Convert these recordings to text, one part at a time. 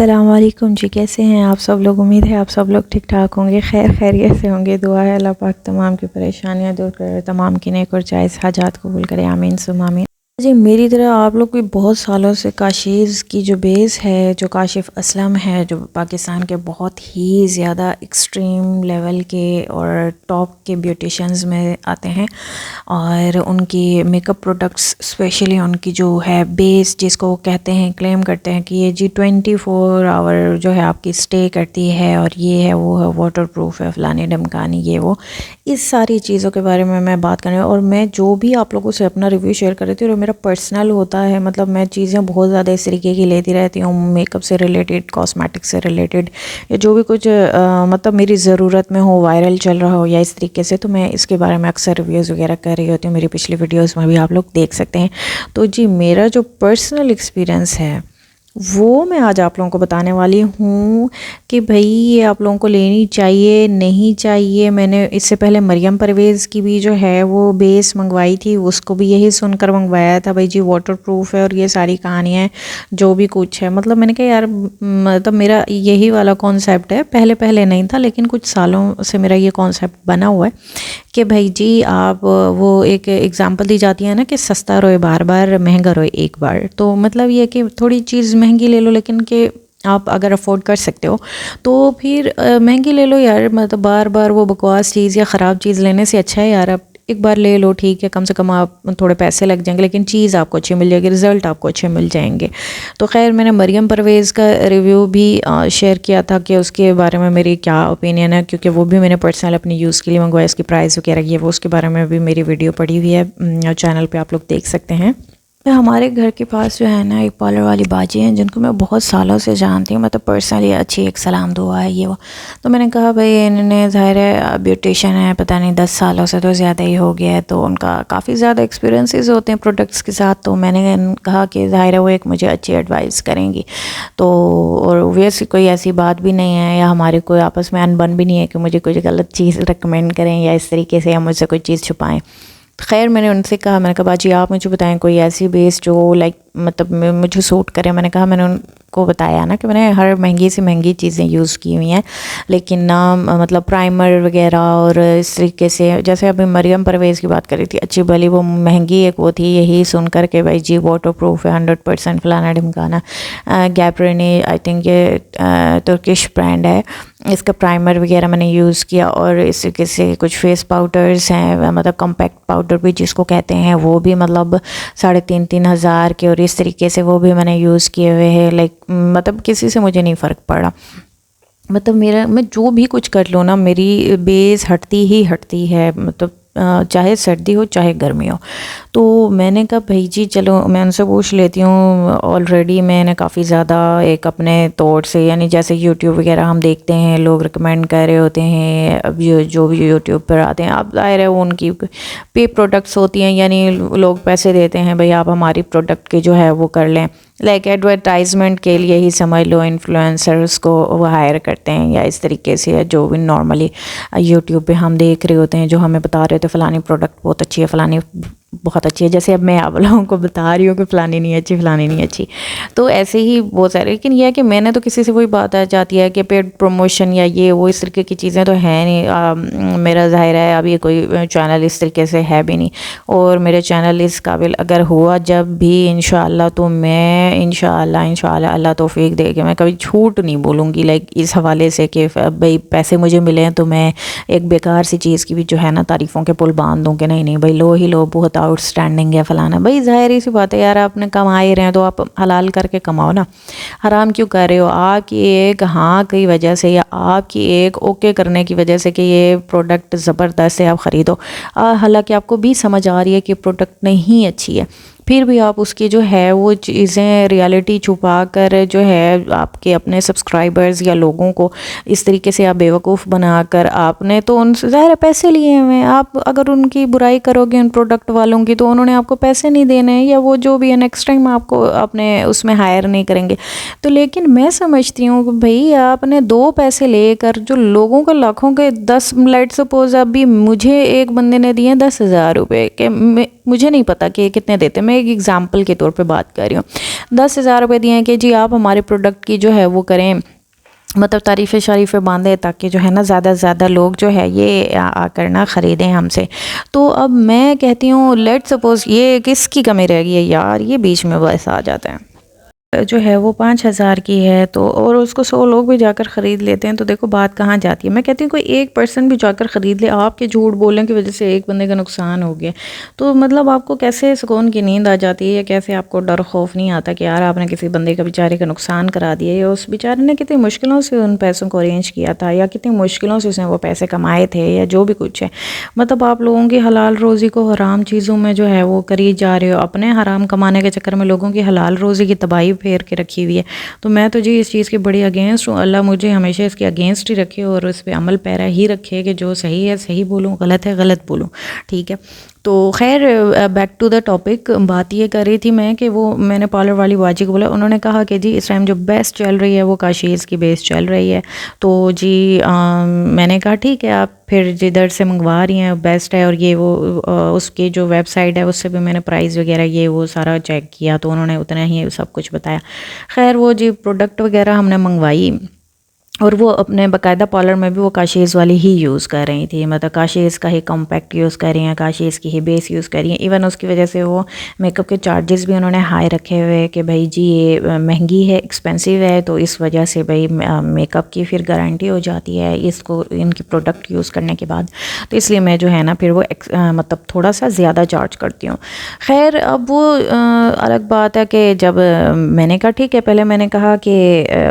अस्सलामुअलैकुम जी, कैसे हैं आप सब लोग। उम्मीद है आप सब लोग ठीक ठाक होंगे, खैर खैरियत से होंगे। दुआ है अल्लाह पाक तमाम की परेशानियां दूर करे, तमाम की नेक और जायज़ हाजात कबूल करे, आमीन सुम्मा आमीन। जी मेरी तरह आप लोग भी बहुत सालों से काशिज़ की जो बेस है, जो काशिफ़ असलम है, जो पाकिस्तान के बहुत ही ज़्यादा एक्सट्रीम लेवल के और टॉप के ब्यूटिशियंस में आते हैं, और उनकी मेकअप प्रोडक्ट्स स्पेशली उनकी जो है बेस, जिसको वो कहते हैं, क्लेम करते हैं कि ये जी 24 आवर जो है आपकी स्टे करती है, और ये है वो है, वाटर प्रूफ है, फलानी ढमकानी, ये वो, इस सारी चीज़ों के बारे में मैं बात कर रही हूँ। और मैं जो भी आप लोगों से अपना रिव्यू शेयर कर रही थी, और मेरा पर्सनल होता है, मतलब मैं चीज़ें बहुत ज़्यादा इस तरीके की लेती रहती हूँ, मेकअप से रिलेटेड, कॉस्मेटिक से रिलेटेड, या जो भी कुछ मतलब मेरी ज़रूरत में हो, वायरल चल रहा हो या इस तरीके से, तो मैं इसके बारे में अक्सर रिव्यूज़ वगैरह कर रही होती हूँ। मेरी पिछली वीडियोज़ में भी आप लोग देख सकते हैं। तो जी मेरा जो पर्सनल एक्सपीरियंस है वो मैं आज आप लोगों को बताने वाली हूँ कि भाई ये आप लोगों को लेनी चाहिए नहीं चाहिए। मैंने इससे पहले मरियम परवेज़ की भी जो है वो बेस मंगवाई थी, उसको भी यही सुनकर मंगवाया था, भाई जी वाटर प्रूफ है और ये सारी कहानियाँ जो भी कुछ है। मतलब मैंने कहा यार, मतलब मेरा यही वाला कॉन्सेप्ट है, पहले पहले नहीं था लेकिन कुछ सालों से मेरा ये कॉन्सेप्ट बना हुआ है कि भाई जी आप, वो एक एग्ज़ाम्पल दी जाती है ना कि सस्ता रोए बार बार, महंगा रोए एक बार। तो मतलब ये कि थोड़ी चीज़ महंगी ले लो, लेकिन कि आप अगर अफोर्ड कर सकते हो तो फिर महंगी ले लो यार। मतलब बार बार वो बकवास चीज़ या ख़राब चीज़ लेने से अच्छा है यार आप एक बार ले लो, ठीक है, कम से कम आप थोड़े पैसे लग जाएंगे लेकिन चीज़ आपको अच्छी मिल जाएगी, रिज़ल्ट आपको अच्छे मिल जाएंगे। तो खैर मैंने मरियम परवेज़ का रिव्यू भी शेयर किया था कि उसके बारे में मेरी क्या ओपिनियन है, क्योंकि वो भी मैंने पर्सनल अपनी यूज़ के लिए मंगवाया, उसकी प्राइस वगैरह ये वो, उसके बारे में भी मेरी वीडियो पड़ी हुई है चैनल पर, आप लोग देख सकते हैं। हमारे घर के पास जो है ना एक पार्लर वाली बाजी हैं जिनको मैं बहुत सालों से जानती हूँ, मतलब पर्सनली अच्छी एक सलाम दुआ है ये वो। तो मैंने कहा भाई इन्होंने ज़ाहिर है ब्यूटिशियन है, पता नहीं 10 सालों से तो ज़्यादा ही हो गया है, तो उनका काफ़ी ज़्यादा एक्सपीरियंसेस होते हैं प्रोडक्ट्स के साथ। तो मैंने कहा कि ज़ाहिर है वो एक मुझे अच्छी एडवाइस करेंगी। तो और वैसे कोई ऐसी बात भी नहीं है या हमारे कोई आपस में अनबन भी नहीं है कि मुझे कुछ गलत चीज़ रिकमेंड करें या इस तरीके से या मुझसे कोई चीज़ छुपाएँ। खैर मैंने उनसे कहा, मैंने कहा बाजी आप मुझे बताएं कोई ऐसी बेस जो लाइक मतलब मुझे सूट करे। मैंने कहा, मैंने उनको बताया ना कि मैंने हर महंगी से महंगी चीज़ें यूज़ की हुई हैं, लेकिन ना मतलब प्राइमर वगैरह और इस तरीके से, जैसे अभी मरियम परवेज़ की बात कर रही थी, अच्छी भली वो महंगी एक वो थी, यही सुन कर के भाई जी वाटर प्रूफ है 100% फलाना ढिमकाना। गैब्रेने आई थिंक ये तुर्किश ब्रांड है, इसका प्राइमर वगैरह मैंने यूज़ किया, और इस तरीके से कुछ फेस पाउडर्स हैं, मतलब कॉम्पैक्ट पाउडर भी जिसको कहते हैं, वो भी मतलब 3,500 हज़ार के, और इस तरीके से वो भी मैंने यूज़ किए हुए हैं। लाइक मतलब किसी से मुझे नहीं फ़र्क पड़ा, मतलब मेरा, मैं जो भी कुछ कर लूँ ना मेरी बेस हटती ही हटती है, मतलब चाहे सर्दी हो चाहे गर्मी हो। तो मैंने कहा भाई जी चलो मैं उनसे पूछ लेती हूँ। ऑलरेडी मैंने काफ़ी ज़्यादा एक अपने तौर से, यानी जैसे यूट्यूब वगैरह हम देखते हैं, लोग रिकमेंड कर रहे होते हैं, अब जो भी यूट्यूब पर आते हैं, अब ज़ाहिर है वो उनकी पे प्रोडक्ट्स होती हैं, यानी लोग पैसे देते हैं भाई आप हमारी प्रोडक्ट की जो है वो कर लें, लाइक एडवर्टाइजमेंट के लिए ही समझ लो, इन्फ्लुएंसर्स को वो हायर करते हैं या इस तरीके से, जो भी नॉर्मली यूट्यूब पे हम देख रहे होते हैं, जो हमें बता रहे होते हैं फलानी प्रोडक्ट बहुत अच्छी है, फलानी बहुत अच्छी है, जैसे अब मैं आप लोगों को बता रही हूँ कि फ़लानी नहीं अच्छी, फ़लानी नहीं अच्छी। तो ऐसे ही बहुत सारे, लेकिन यह है कि मैंने तो किसी से वही बात आ जाती है कि पेड प्रमोशन या ये वो इस तरीके की चीज़ें तो है नहीं। मेरा ज़ाहिर है अभी कोई चैनल इस तरीके से है भी नहीं, और मेरे चैनल इस काबिल अगर हुआ जब भी इंशाअल्लाह, तो मैं इंशाअल्लाह अल्लाह तौफीक दे के मैं कभी झूठ नहीं बोलूँगी, लाइक इस हवाले से कि भाई पैसे मुझे मिले हैं तो मैं एक बेकार सी चीज़ की भी जो है ना तारीफ़ों के पुल बांध दूँ कि नहीं भाई लो ही लो, बहुत आउटस्टैंडिंग है फलाना। भाई ज़ाहिर सी बात है यार, आपने कमा ही रहे हैं तो आप हलाल करके कमाओ ना, हराम क्यों कर रहे हो। आपकी एक हाँ की वजह से या आपकी एक ओके करने की वजह से कि ये प्रोडक्ट ज़बरदस्त है आप ख़रीदो, हालांकि आपको भी समझ आ रही है कि प्रोडक्ट नहीं अच्छी है, फिर भी आप उसकी जो है वो चीज़ें रियलिटी छुपा कर जो है आपके अपने सब्सक्राइबर्स या लोगों को इस तरीके से आप बेवकूफ़ बनाकर, आपने तो उनसे ज़ाहिर पैसे लिए हुए हैं, आप अगर उनकी बुराई करोगे उन प्रोडक्ट वालों की तो उन्होंने आपको पैसे नहीं देने हैं, या वो जो भी है नेक्स्ट टाइम आपको अपने उसमें हायर नहीं करेंगे। तो लेकिन मैं समझती हूँ कि भाई आपने 2 पैसे लेकर जो लोगों को लाखों के 10, लेट सपोज अभी मुझे एक बंदे ने दिए 10,000 रुपये के, मुझे नहीं पता कि कितने देते, मैं एक एग्जांपल के तौर पे बात कर रही हूँ। 10,000 रुपये दिए हैं कि जी आप हमारे प्रोडक्ट की जो है वो करें, मतलब तारीफ़ शरीफ़ें बांधे ताकि जो है ना ज़्यादा से ज़्यादा लोग जो है ये आकर ना ख़रीदें हमसे। तो अब मैं कहती हूँ लेट सपोज़ ये किसकी कमी रह गई है यार, ये बीच में बस आ जाता है जो है वो 5,000 की है तो, और उसको 100 लोग भी जाकर ख़रीद लेते हैं, तो देखो बात कहाँ जाती है। मैं कहती हूँ कोई एक पर्सन भी जाकर ख़रीद ले, आपके झूठ बोलने की वजह से एक बंदे का नुकसान हो गया, तो मतलब आपको कैसे सुकून की नींद आ जाती है, कैसे आपको डर खौफ नहीं आता कि यार आपने किसी बंदे का बेचारे का नुकसान करा दिया, या उस बेचारे ने कितनी मुश्किलों से उन पैसों को अरेंज किया था, या कितनी मुश्किलों से उसने वो पैसे कमाए थे, या जो भी कुछ है। मतलब आप लोगों की हलाल रोज़ी को हराम चीज़ों में जो है वो करी जा रहे हो, अपने हराम कमाने के चक्कर में लोगों की हलाल रोज़ी की तबाही फेर के रखी हुई है। तो मैं तो जी इस चीज़ के बड़ी अगेंस्ट हूँ। अल्लाह मुझे हमेशा इसके अगेंस्ट ही रखे और उस पर अमल पैरा ही रखे कि जो सही है सही बोलूँ, गलत है गलत बोलूँ, ठीक है। तो खैर बैक टू द टॉपिक, बात ये कर रही थी मैं कि वो मैंने पार्लर वाली बाजी को बोला, उन्होंने कहा कि जी इस टाइम जो बेस्ट चल रही है वो काशीज़ की बेस चल रही है। तो जी मैंने कहा ठीक है, आप फिर जिधर से मंगवा रही हैं बेस्ट है, और ये वो उसकी जो वेबसाइट है उससे भी मैंने प्राइस वगैरह ये वो सारा चेक किया, तो उन्होंने उतना ही सब कुछ बताया। खैर वो जी प्रोडक्ट वगैरह हमने मंगवाई, और वो अपने बाकायदा पार्लर में भी वो काशीज़ वाली ही यूज़ कर रही थी, मतलब काशीज़ का ही कॉम्पैक्ट यूज़ कर रही हैं, काशीज़ की ही बेस यूज़ कर रही हैं। इवन उसकी वजह से वो मेकअप के चार्जेस भी उन्होंने हाई रखे हुए कि भाई जी ये महंगी है, एक्सपेंसिव है, तो इस वजह से भाई मेकअप की फिर गारंटी हो जाती है इसको इनकी प्रोडक्ट यूज़ करने के बाद, तो इसलिए मैं जो है ना फिर वो मतलब थोड़ा सा ज़्यादा चार्ज करती हूँ। खैर अब वो अलग बात है कि जब मैंने कहा ठीक है, पहले मैंने कहा कि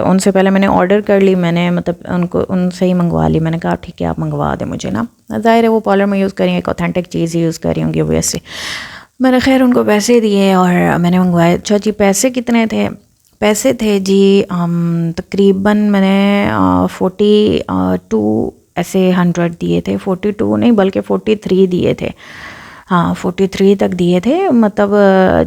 उनसे पहले मैंने ऑर्डर कर ली, मैंने मतलब उनको उनसे ही मंगवा ली। मैंने कहा ठीक है आप मंगवा दें मुझे ना, ज़ाहिर है वो पार्लर में यूज़ करें, एक ऑथेंटिक चीज़ यूज़ करी होंगी वैसे। मैंने खैर उनको पैसे दिए और मैंने मंगवाया। अच्छा जी पैसे कितने थे? पैसे थे जी तकरीबन मैंने 42 ऐसे 100 दिए थे, 42 नहीं बल्कि 43 दिए थे, हाँ 43 तक दिए थे, मतलब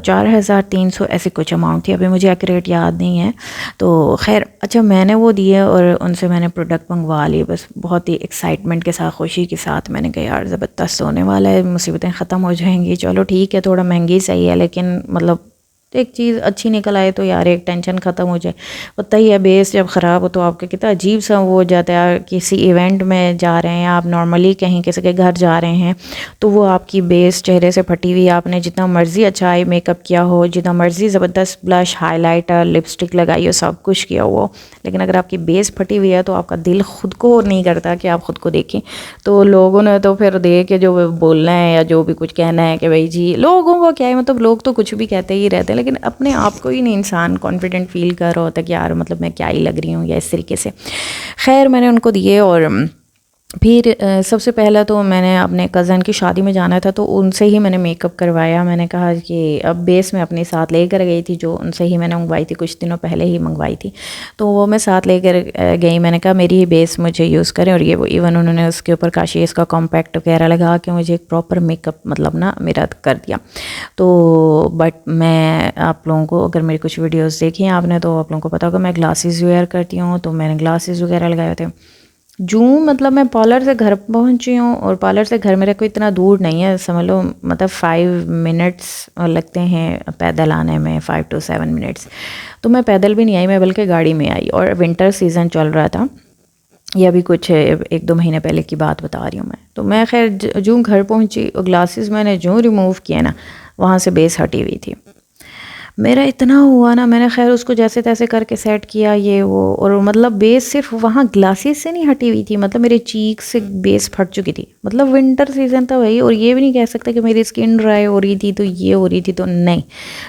4,300 ऐसे कुछ अमाउंट थी, अभी मुझे एक्यूरेट याद नहीं है। तो खैर अच्छा मैंने वो दिए और उनसे मैंने प्रोडक्ट मंगवा लिए, बस बहुत ही एक्साइटमेंट के साथ खुशी के साथ। मैंने कहा यार ज़बरदस्त होने वाला है, मुसीबतें ख़त्म हो जाएंगी, चलो ठीक है थोड़ा महंगी सही है लेकिन मतलब एक चीज़ अच्छी निकल आए तो यार एक टेंशन ख़त्म हो जाए। पता ही है बेस जब ख़राब हो तो आपके कितना अजीब सा वो हो जाता है। किसी इवेंट में जा रहे हैं आप, नॉर्मली कहीं किसी के घर जा रहे हैं तो वो आपकी बेस चेहरे से फटी हुई, आपने जितना मर्ज़ी अच्छा आई मेकअप किया हो, जितना मर्ज़ी ज़बरदस्त ब्लश हाइलाइटर लिपस्टिक लगाई हो, सब कुछ किया हो, लेकिन अगर आपकी बेस फटी हुई है तो आपका दिल खुद को नहीं करता कि आप ख़ुद को देखें। तो लोगों ने तो फिर देख के जो बोलना है या जो भी कुछ कहना है कि भाई जी लोगों को क्या है, मतलब लोग तो कुछ भी कहते ही रहते हैं, लेकिन अपने आप को ही नहीं इंसान कॉन्फिडेंट फील कर रहा होता कि यार मतलब मैं क्या ही लग रही हूँ या इस तरीके से। खैर मैंने उनको दिए और फिर सबसे पहला तो मैंने अपने कज़न की शादी में जाना था तो उनसे ही मैंने मेकअप करवाया। मैंने कहा कि अब बेस मैं अपने साथ लेकर गई थी, जो उनसे ही मैंने मंगवाई थी, कुछ दिनों पहले ही मंगवाई थी, तो वो मैं साथ लेकर गई। मैंने कहा मेरी ही बेस मुझे यूज़ करें, और ये वो इवन उन्होंने उसके ऊपर काशीज़ का कॉम्पैक्ट वगैरह लगा के मुझे एक प्रॉपर मेकअप मतलब ना मेरा कर दिया। तो बट मैं आप लोगों को अगर मेरी कुछ वीडियोज़ देखी हैं आपने तो आप लोगों को पता होगा मैं ग्लासेस वेयर करती हूँ, तो मैंने ग्लासेस वगैरह लगाए थे। जूँ मतलब मैं पार्लर से घर पहुंची हूँ, और पार्लर से घर मेरा कोई इतना दूर नहीं है, समझ लो मतलब 5 मिनट्स लगते हैं पैदल आने में, 5 to 7 मिनट्स। तो मैं पैदल भी नहीं आई, मैं बल्कि गाड़ी में आई, और विंटर सीज़न चल रहा था, ये अभी कुछ 1-2 महीने पहले की बात बता रही हूँ मैं। तो मैं खैर जूँ घर पहुँची और ग्लासेस मैंने जूँ रिमूव किया ना, वहाँ से बेस हटी हुई थी। मेरा इतना हुआ ना, मैंने खैर उसको जैसे तैसे करके सेट किया ये वो, और मतलब बेस सिर्फ वहाँ ग्लासेस से नहीं हटी हुई थी, मतलब मेरे चीक से बेस फट चुकी थी। मतलब विंटर सीजन था भाई, और ये भी नहीं कह सकता कि मेरी स्किन ड्राई हो रही थी तो ये हो रही थी, तो नहीं,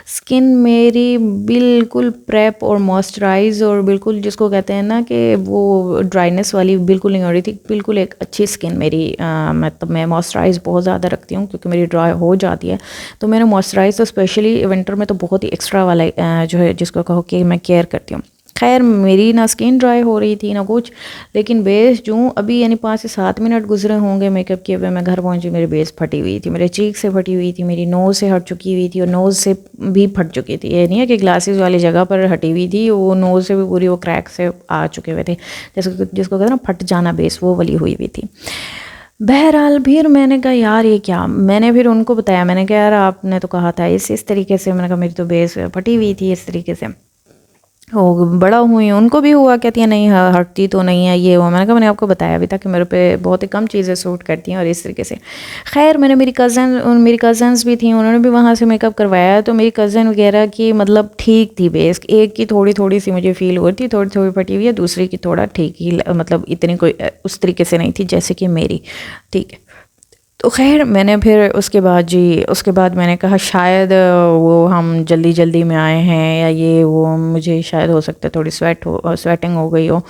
स्किन मेरी बिल्कुल प्रेप और मॉइस्चराइज और बिल्कुल जिसको कहते हैं ना कि वो ड्राइनेस वाली बिल्कुल नहीं हो रही थी, बिल्कुल एक अच्छी स्किन मेरी। मतलब मैं मॉइस्चराइज बहुत ज़्यादा रखती हूँ क्योंकि मेरी ड्राई हो जाती है, तो मैंने मॉइस्चराइज तो स्पेशली विंटर में तो बहुत ही एक्स्ट्रा वाला जो है जिसको कहो कि मैं केयर करती हूँ। खैर मेरी ना स्किन ड्राई हो रही थी ना कुछ, लेकिन बेस जो अभी यानी 5 से 7 मिनट गुजरे होंगे मेकअप किए हुए मैं घर पहुंची, मेरी बेस फटी हुई थी, मेरे चीक से फटी हुई थी, मेरी नोज़ से हट चुकी हुई थी, और नोज़ से भी फट चुकी थी। ये नहीं है कि ग्लासेस वाली जगह पर हटी हुई थी, वो नोज़ से भी पूरी वो क्रैक से आ चुके हुए थे, जिसको कहते हैं ना फट जाना बेस, वो वाली हुई थी। बहरहाल फिर मैंने कहा यार ये क्या, मैंने फिर उनको बताया, मैंने कहा यार आपने तो कहा था इस तरीके से, मैंने कहा मेरी तो बेस फटी हुई थी इस तरीके से, वो बड़ा हुई, उनको भी हुआ, कहती है नहीं हटती तो नहीं है ये वो। मैंने कहा मैंने आपको बताया भी था कि मेरे पे बहुत ही कम चीज़ें सूट करती हैं और इस तरीके से। खैर मैंने मेरी कज़न्स भी थी, उन्होंने भी वहाँ से मेकअप करवाया, तो मेरी कज़न वगैरह की मतलब ठीक थी बेस, एक की थोड़ी थोड़ी सी मुझे फील हो रही थी, थोड़ी थोड़ी फटी हुई है, दूसरी की थोड़ा ठीक ही, मतलब इतनी कोई उस तरीके से नहीं थी जैसे कि मेरी, ठीक है। तो खैर मैंने फिर उसके बाद मैंने कहा शायद वो हम जल्दी जल्दी में आए हैं या ये वो, मुझे शायद हो सकता है थोड़ी स्वेटिंग हो गई हो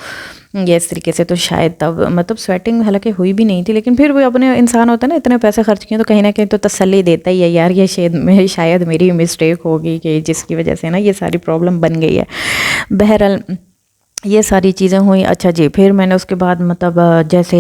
या इस तरीके से, तो शायद तब मतलब स्वेटिंग हालांकि हुई भी नहीं थी, लेकिन फिर भी अपने इंसान होता है ना, इतने पैसे खर्च किए तो कहीं ना कहीं तो तसल्ली देता ही है यार, ये शायद मेरी मिस्टेक होगी कि जिसकी वजह से ना ये सारी प्रॉब्लम बन गई है। बहरहाल ये सारी चीज़ें हुई। अच्छा जी, फिर मैंने उसके बाद मतलब जैसे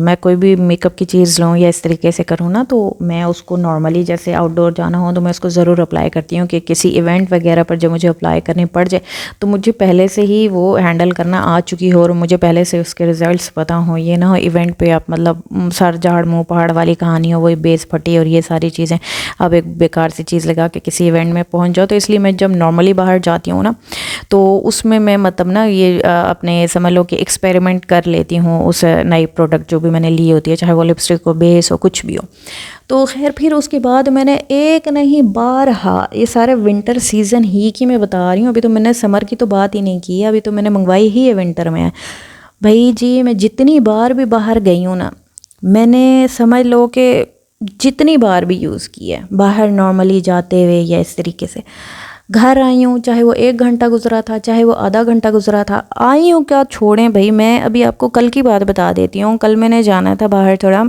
मैं कोई भी मेकअप की चीज़ लूँ या इस तरीके से करूँ ना, तो मैं उसको नॉर्मली जैसे आउटडोर जाना हो तो मैं उसको ज़रूर अप्लाई करती हूँ कि किसी इवेंट वगैरह पर जब मुझे अप्लाई करनी पड़ जाए तो मुझे पहले से ही वो हैंडल करना आ चुकी हो और मुझे पहले से उसके रिज़ल्ट पता हो। ये ना हो इवेंट पर आप मतलब सर झाड़ मुँह पहाड़ वाली कहानी हो, वही बेस फटी और ये सारी चीज़ें, अब एक बेकार सी चीज़ लगा के किसी इवेंट में पहुँच जाओ। तो इसलिए मैं जब नॉर्मली बाहर जाती हूँ ना, तो उसमें मैं मतलब ना ये अपने समझ लो कि एक्सपेरिमेंट कर लेती हूँ उस नई प्रोडक्ट जो भी मैंने ली होती है, चाहे वो लिपस्टिक हो, बेस हो, कुछ भी हो। तो खैर फिर उसके बाद मैंने एक नहीं बार, हाँ ये सारे विंटर सीज़न ही की मैं बता रही हूँ, अभी तो मैंने समर की तो बात ही नहीं की है, अभी तो मैंने मंगवाई ही है विंटर में। भाई जी मैं जितनी बार भी बाहर गई हूँ ना, मैंने समझ लो कि जितनी बार भी यूज़ की है बाहर नॉर्मली जाते हुए या इस तरीके से, घर आई हूँ चाहे वो 1 घंटा गुजरा था चाहे वो आधा घंटा गुजरा था, आई हूँ क्या छोड़ें भाई। मैं अभी आपको कल की बात बता देती हूँ, कल मैंने जाना था बाहर थोड़ा,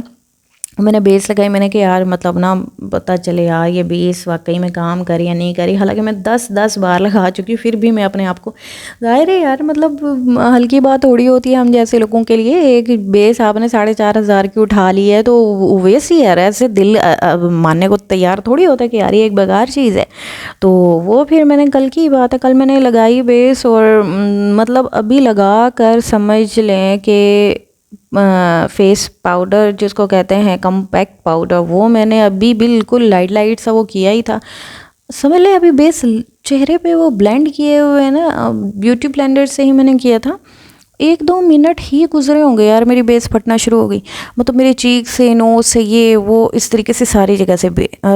मैंने बेस लगाई, मैंने कहा यार मतलब ना पता चले यार ये बेस वाकई में काम करी या नहीं करी, हालांकि मैं 10 बार लगा चुकी हूँ, फिर भी मैं अपने आप को, जाहिर है यार मतलब हल्की बात थोड़ी होती है हम जैसे लोगों के लिए, एक बेस आपने 4,500 की उठा ली है तो वैसे ही यार ऐसे दिल मानने को तैयार थोड़ी होता है कि यार ये एक बेकार चीज़ है। तो वो फिर मैंने कल की बात है, कल मैंने लगाई बेस और मतलब अभी लगा कर समझ लें कि फेस पाउडर जिसको कहते हैं कम्पैक्ट पाउडर, वो मैंने अभी बिल्कुल लाइट सा वो किया ही था, समझ लें अभी बेस चेहरे पे वो ब्लेंड किए हुए हैं ना, ब्यूटी ब्लेंडर से ही मैंने किया था, 1-2 मिनट ही गुजरे होंगे यार मेरी बेस फटना शुरू हो गई। मतलब मेरे चीक से, नोज से, ये वो इस तरीके से सारी जगह से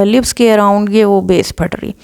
लिप्स के अराउंड ये वो बेस फट रही।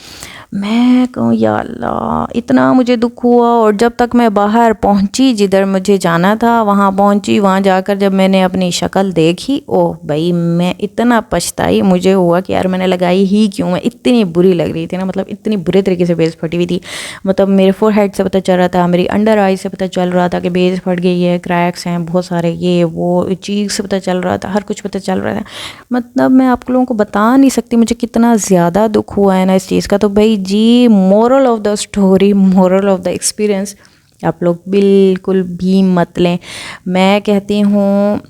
मैं कहूँ या अल्लाह इतना मुझे दुख हुआ, और जब तक मैं बाहर पहुँची जिधर मुझे जाना था वहाँ पहुँची, वहाँ जाकर जब मैंने अपनी शक्ल देखी, ओह भाई मैं इतना पछताई, मुझे हुआ कि यार मैंने लगाई ही क्यों, मैं इतनी बुरी लग रही थी ना, मतलब इतनी बुरे तरीके से बेस फटी हुई थी। मतलब मेरे फोरहेड से पता चल रहा था, मेरी अंडर आई से पता चल रहा था कि बेस फट गई है, क्रैक्स हैं बहुत सारे, ये वो चीक से पता चल रहा था, हर कुछ पता चल रहा था। मतलब मैं आप लोगों को बता नहीं सकती मुझे कितना ज़्यादा दुख हुआ है ना इस चीज़ का। तो भाई जी moral of the story, moral of the experience, आप लोग बिल्कुल भी मत लें। मैं कहती हूँ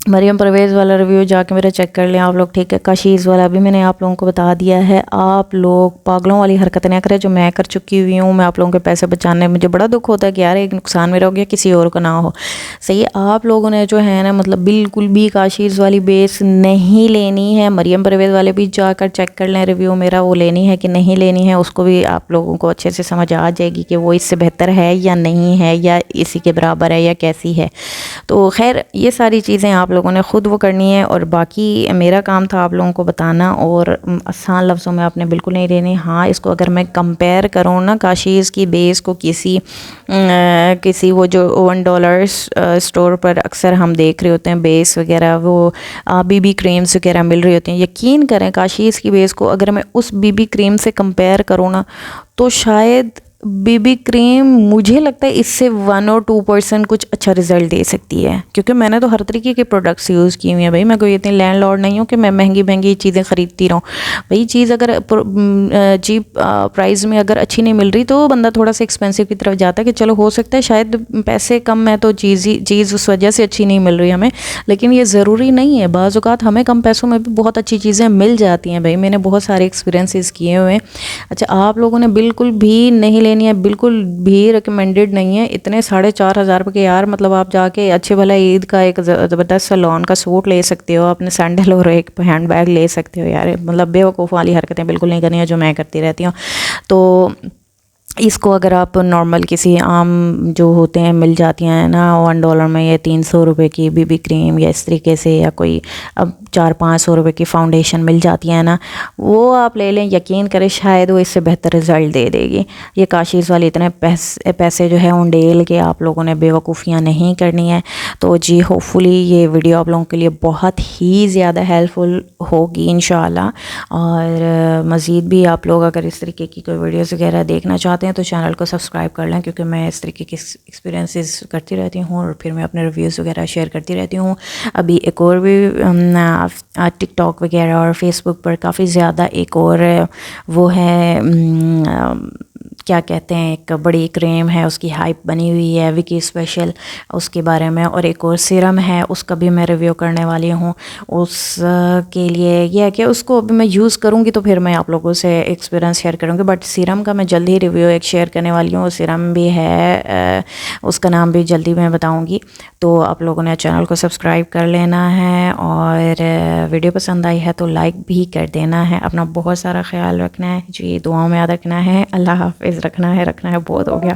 मरियम परवेज़ वाला रिव्यू जाके मेरा चेक कर लें आप लोग, ठीक है। काशीज़ वाला भी मैंने आप लोगों को बता दिया है। आप लोग पागलों वाली हरकतें ना करें जो मैं कर चुकी हुई हूँ। मैं आप लोगों के पैसे बचाने, मुझे बड़ा दुख होता है कि यार एक नुकसान मेरा हो गया किसी और का ना हो। सही है, आप लोगों ने जो है ना मतलब बिल्कुल भी काशीज़ वाली बेस नहीं लेनी है। मरियम परवेज़ वाले भी जाकर चेक कर लें रिव्यू मेरा, वो लेनी है कि नहीं लेनी है, उसको भी आप लोगों को अच्छे से समझ आ जाएगी कि वो इससे बेहतर है या नहीं है, या इसी के बराबर है या कैसी है। तो खैर ये सारी चीज़ें आप लोगों ने ख़ुद वो करनी है, और बाकी मेरा काम था आप लोगों को बताना, और आसान लफ्ज़ों में आपने बिल्कुल नहीं लेनी। हाँ, इसको अगर मैं कंपेयर करूँ ना काशीज़ की बेस को किसी वो जो $1 स्टोर पर अक्सर हम देख रहे होते हैं बेस वगैरह, वो बीबी क्रीम्स वगैरह मिल रही होती हैं, यकीन करें काशीज़ की बेस को अगर मैं उस बीबी क्रीम से कंपेयर करूँ ना, तो शायद बीबी क्रीम मुझे लगता है इससे 1 और 2% कुछ अच्छा रिज़ल्ट दे सकती है, क्योंकि मैंने तो हर तरीके के प्रोडक्ट्स यूज़ किए हुए हैं। भाई मैं कोई इतनी लैंडलॉर्ड नहीं हूँ कि मैं महंगी महंगी चीज़ें ख़रीदती रहूँ। भाई चीज़ अगर चीप प्राइस में अगर अच्छी नहीं मिल रही तो बंदा थोड़ा सा एक्सपेंसिव की तरफ जाता है कि चलो हो सकता है शायद पैसे कम है तो चीज़ उस वजह से अच्छी नहीं मिल रही हमें, लेकिन ये ज़रूरी नहीं है। बाज़ औक़ात हमें कम पैसों में भी बहुत अच्छी चीज़ें मिल जाती हैं। भाई मैंने बहुत सारे एक्सपीरियंसेस किए हुए हैं। अच्छा, आप लोगों ने बिल्कुल भी नहीं लेनी लेनी है, बिल्कुल भी रिकमेंडेड नहीं है। इतने 4,500 रुपये के यार, मतलब आप जाके अच्छे भला ईद का एक ज़बरदस्त सलोन का सूट ले सकते हो, अपने सैंडल और एक हैंड बैग ले सकते हो यार। मतलब बेवकूफ़ वाली हरकतें बिल्कुल नहीं करनी है जो मैं करती रहती हूँ। तो इसको अगर आप नॉर्मल किसी आम जो होते हैं मिल जाती हैं ना $1 में, या 300 रुपये की बीबी क्रीम या इस तरीके से, या कोई अब 400-500 रुपये की फ़ाउंडेशन मिल जाती है ना, वो आप ले लें। यकीन करें शायद वो इससे बेहतर रिज़ल्ट दे देगी। ये काशीज़ वाली इतने पैसे जो है उंडेल के आप लोगों ने बेवकूफ़ियाँ नहीं करनी है। तो जी होपफुली ये वीडियो आप लोगों के लिए बहुत ही ज़्यादा हेल्पफुल होगी इंशाल्लाह। और मज़ीद भी आप लोग अगर इस तरीके की कोई वीडियोज़ वगैरह देखना चाहते हैं तो चैनल को सब्सक्राइब कर लें, क्योंकि मैं इस तरीके के एक्सपीरियंसेस करती रहती हूँ और फिर मैं अपने रिव्यूज़ वगैरह शेयर करती रहती हूँ। अभी एक और भी टिकटॉक वगैरह और फेसबुक पर काफ़ी ज़्यादा एक और वो है क्या कहते हैं, एक बड़ी क्रीम है, उसकी हाइप बनी हुई है विकी स्पेशल, उसके बारे में। और एक और सीरम है, उसका भी मैं रिव्यू करने वाली हूँ। उसके लिए यह है कि उसको अभी मैं यूज़ करूँगी तो फिर मैं आप लोगों से एक्सपीरियंस शेयर करूँगी। बट सीरम का मैं जल्दी ही रिव्यू एक शेयर करने वाली हूँ। सीरम भी है, उसका नाम भी जल्दी मैं बताऊँगी। तो आप लोगों ने चैनल को सब्सक्राइब कर लेना है, और वीडियो पसंद आई है तो लाइक भी कर देना है। अपना बहुत सारा ख्याल रखना है जी, दुआओं में याद रखना है। अल्लाह हाफ़िज़। रखना है बहुत हो गया।